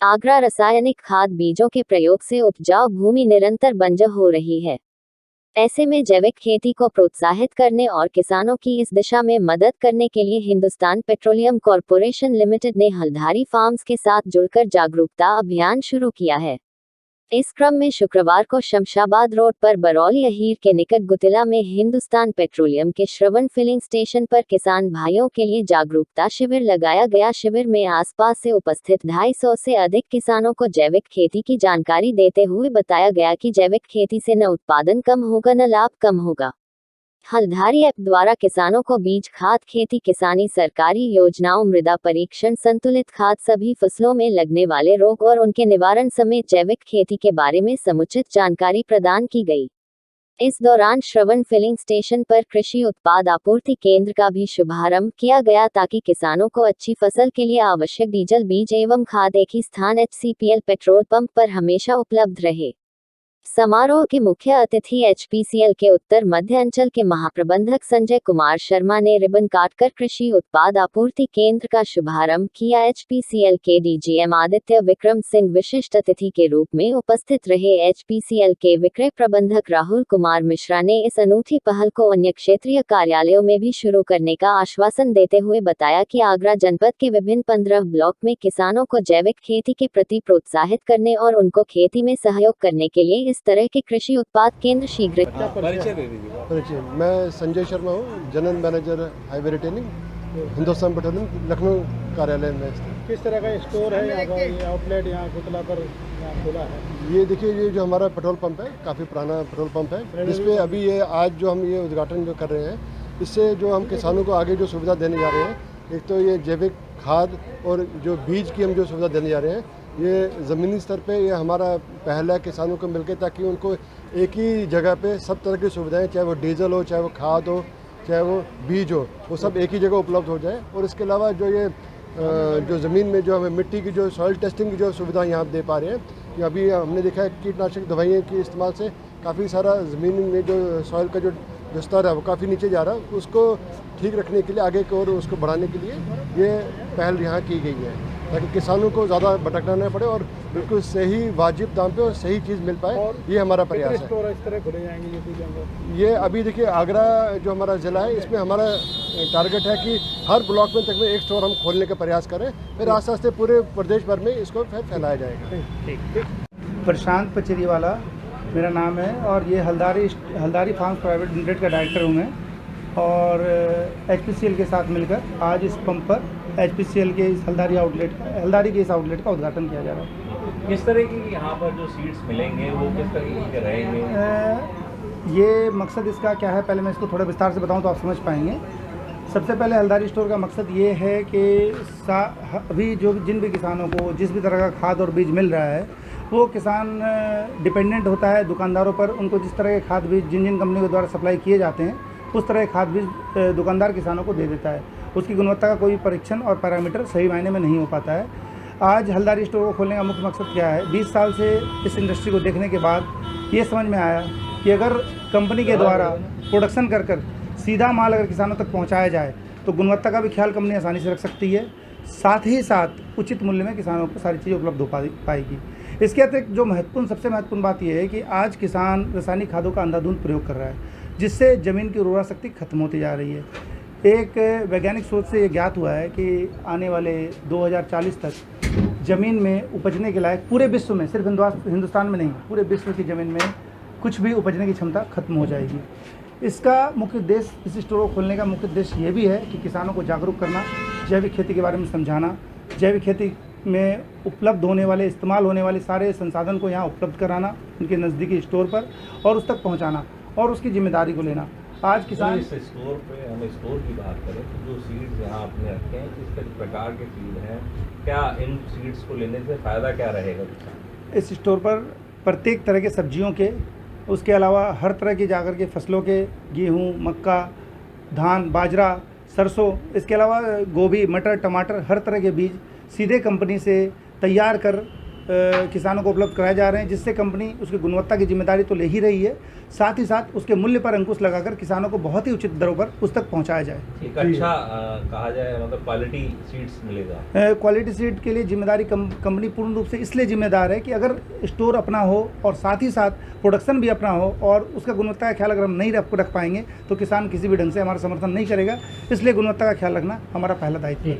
आगरा रासायनिक खाद बीजों के प्रयोग से उपजाऊ भूमि निरंतर बंजर हो रही है। ऐसे में जैविक खेती को प्रोत्साहित करने और किसानों की इस दिशा में मदद करने के लिए हिंदुस्तान पेट्रोलियम कॉरपोरेशन लिमिटेड ने हल्द्वानी फार्म्स के साथ जुड़कर जागरूकता अभियान शुरू किया है। इस क्रम में शुक्रवार को शमशाबाद रोड पर बरौली अहीर के निकट गुतिला में हिंदुस्तान पेट्रोलियम के श्रवण फिलिंग स्टेशन पर किसान भाइयों के लिए जागरूकता शिविर लगाया गया। शिविर में आसपास से उपस्थित 250 से अधिक किसानों को जैविक खेती की जानकारी देते हुए बताया गया कि जैविक खेती से न उत्पादन कम होगा न लाभ कम होगा। हल्द्वानी ऐप द्वारा किसानों को बीज खाद, खेती किसानी, सरकारी योजनाओं, मृदा परीक्षण, संतुलित खाद, सभी फसलों में लगने वाले रोग और उनके निवारण समेत जैविक खेती के बारे में समुचित जानकारी प्रदान की गई। इस दौरान श्रवण फिलिंग स्टेशन पर कृषि उत्पाद आपूर्ति केंद्र का भी शुभारंभ किया गया ताकि किसानों को अच्छी फसल के लिए आवश्यक डीजल, बीज एवं खाद एक ही स्थान HCPL पेट्रोल पंप पर हमेशा उपलब्ध रहे। समारोह के मुख्य अतिथि HPCL के उत्तर मध्य अंचल के महाप्रबंधक संजय कुमार शर्मा ने रिबन काटकर कृषि उत्पाद आपूर्ति केंद्र का शुभारंभ किया। HPCL के DGM आदित्य विक्रम सिंह विशिष्ट अतिथि के रूप में उपस्थित रहे। HPCL के विक्रय प्रबंधक राहुल कुमार मिश्रा ने इस अनूठी पहल को अन्य क्षेत्रीय कार्यालयों में भी शुरू करने का आश्वासन देते हुए बताया कि आगरा जनपद के विभिन्न 15 ब्लॉक में किसानों को जैविक खेती के प्रति प्रोत्साहित करने और उनको खेती में सहयोग करने के लिए इस तरह के कृषि उत्पाद केंद्र शीघ्र। परिचय, मैं संजय शर्मा हूँ, general manager highway retailing, Hindustan petroleum Lucknow कार्यालय में। किस तरह का स्टोर है यहाँ का, ये आउटलेट यहाँ गुतला पर यहाँ खुला है? ये देखिए, ये जो हमारा पेट्रोल पंप है, काफ़ी पुराना पेट्रोल पंप है, जिसपे अभी ये आज जो हम ये उद्घाटन जो कर रहे हैं, इससे जो हम किसानों को आगे जो सुविधा देने जा रहे हैं, एक तो ये जैविक खाद और जो बीज की हम जो सुविधा देने जा रहे हैं, ये ज़मीनी स्तर पे ये हमारा पहला किसानों को मिलकर, ताकि उनको एक ही जगह पे सब तरह की सुविधाएं, चाहे वो डीजल हो, चाहे वो खाद हो, चाहे वो बीज हो, वो सब एक ही जगह उपलब्ध हो जाए। और इसके अलावा जो ये जो ज़मीन में जो हमें मिट्टी की जो सॉइल टेस्टिंग की जो सुविधा यहाँ दे पा रहे हैं, कि अभी हमने देखा है कीटनाशक दवाइयों के इस्तेमाल से काफ़ी सारा ज़मीन में जो सॉइल का जो स्तर है वो काफ़ी नीचे जा रहा है। उसको ठीक रखने के लिए, आगे की ओर उसको बढ़ाने के लिए ये पहल यहाँ की गई है, ताकि किसानों को ज़्यादा भटकना न पड़े और बिल्कुल सही वाजिब दाम पे और सही चीज़ मिल पाए। और ये हमारा प्रयास है। स्टोर इस तरह खुले जाएंगे ये अभी देखिए, आगरा जो हमारा ज़िला है, इसमें हमारा टारगेट है कि हर ब्लॉक में तक में एक स्टोर हम खोलने का प्रयास करें, फिर आस्ते आस्ते पूरे प्रदेश भर में इसको फिर फैलाया जाएगा। प्रशांत पचरीवाला मेरा नाम है और ये हल्द्वानी फार्म्स प्राइवेट लिमिटेड का डायरेक्टर हूँ मैं। और HPCL के साथ मिलकर आज इस पंप पर HPCL के इस हल्द्वानी के इस आउटलेट का उद्घाटन किया जा रहा है। किस तरह की यहाँ पर जो सीड्स मिलेंगे वो किस तरह के रहेंगे? ये मकसद इसका क्या है, पहले मैं इसको थोड़ा विस्तार से बताऊँ तो आप समझ पाएंगे। सबसे पहले हल्द्वानी स्टोर का मकसद ये है कि अभी जो जिन भी किसानों को जिस भी तरह का खाद और बीज मिल रहा है, वो किसान डिपेंडेंट होता है दुकानदारों पर। उनको जिस तरह के खाद बीज जिन कंपनी के द्वारा सप्लाई किए जाते हैं, उस तरह के खाद बीज दुकानदार किसानों को दे देता है। उसकी गुणवत्ता का कोई परीक्षण और पैरामीटर सही मायने में नहीं हो पाता है। आज हल्द्वानी स्टोर को खोलने का मुख्य मकसद क्या है, 20 साल से इस इंडस्ट्री को देखने के बाद ये समझ में आया कि अगर कंपनी के द्वारा प्रोडक्शन कर सीधा माल अगर किसानों तक पहुँचाया जाए तो गुणवत्ता का भी ख्याल कंपनी आसानी से रख सकती है, साथ ही साथ उचित मूल्य में किसानों को सारी चीज़ें उपलब्ध हो पाएगी। इसके अतिरिक्त जो सबसे महत्वपूर्ण बात यह है कि आज किसान रासायनिक खादों का अंधाधुंध प्रयोग कर रहा है, जिससे ज़मीन की उर्वरा शक्ति खत्म होती जा रही है। एक वैज्ञानिक सोच से ये ज्ञात हुआ है कि आने वाले 2040 तक ज़मीन में उपजने के लायक पूरे विश्व में, सिर्फ हिंदुस्तान में नहीं, पूरे विश्व की ज़मीन में कुछ भी उपजने की क्षमता खत्म हो जाएगी। इसका मुख्य उद्देश्य, इस स्टोर को खोलने का मुख्य उद्देश्य ये भी है कि किसानों को जागरूक करना, जैविक खेती के बारे में समझाना, जैविक खेती में उपलब्ध होने वाले, इस्तेमाल होने वाले सारे संसाधन को यहाँ उपलब्ध कराना उनके नज़दीकी स्टोर पर और उस तक पहुँचाना और उसकी जिम्मेदारी को लेना। आज किसान इस स्टोर पे, हम स्टोर की बात करें तो जो सीड्स यहाँ आपने रखे हैं, किस प्रकार के सीड हैं, क्या इन सीड्स को लेने से फ़ायदा क्या रहेगा? इस स्टोर पर प्रत्येक तरह के सब्जियों के, उसके अलावा हर तरह की जाकर के फसलों के, गेहूँ, मक्का, धान, बाजरा, सरसों, इसके अलावा गोभी, मटर, टमाटर, हर तरह के बीज सीधे कंपनी से तैयार कर किसानों को उपलब्ध कराए जा रहे हैं, जिससे कंपनी उसकी गुणवत्ता की जिम्मेदारी तो ले ही रही है, साथ ही साथ उसके मूल्य पर अंकुश लगाकर किसानों को बहुत ही उचित दरों पर उस तक पहुंचाया जाए। एक अच्छा कहा जाए मतलब क्वालिटी सीड्स मिलेगा। क्वालिटी सीड के लिए जिम्मेदारी कंपनी पूर्ण रूप से इसलिए जिम्मेदार है कि अगर स्टोर अपना हो और साथ ही साथ प्रोडक्शन भी अपना हो और उसका गुणवत्ता का ख्याल अगर हम नहीं रख पाएंगे तो किसान किसी भी ढंग से हमारा समर्थन नहीं करेगा। इसलिए गुणवत्ता का ख्याल रखना हमारा पहला दायित्व है।